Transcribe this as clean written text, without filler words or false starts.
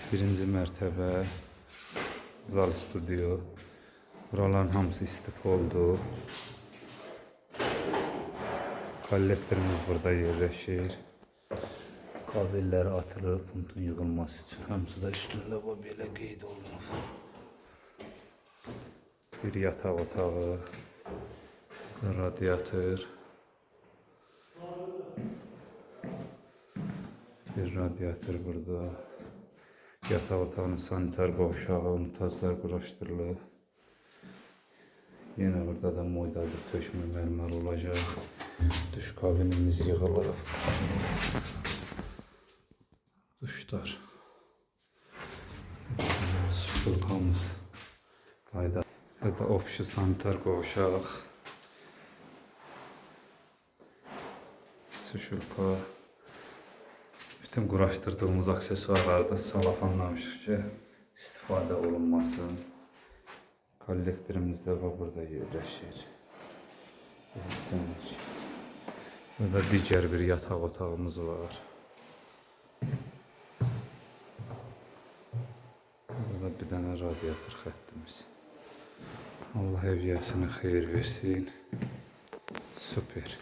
Birinci mərtəbə zal studio. Buraların hamısı istif oldu. Kollektorumuz burada yerləşir. Kabellər atılıb puntun yığılması üçün. Hamısı da üstündə bu belə qeyd olunub. Bir yataq otağı, radiator, bir radiator burada. Yataq otağının sanitar qovşağı, unitazlar quraşdırılıb. Yine burada da moydadır tökmə mərmər olacaq. Duş kabinimiz yığılıb. Duşlar. Şulkamız. Qayda. Burada opşu sanitar qovşaq. Şulka. Bütün quraşdırdığımız aksesuarlarda salafanlamışıq ki, istifadə olunmasın. Kollektorumuz da burada yerləşir. Burada digər bir yataq otağımız var. Burada bir dənə radiator xəttimiz. Allah ev yəsinə xeyir versin. Süper.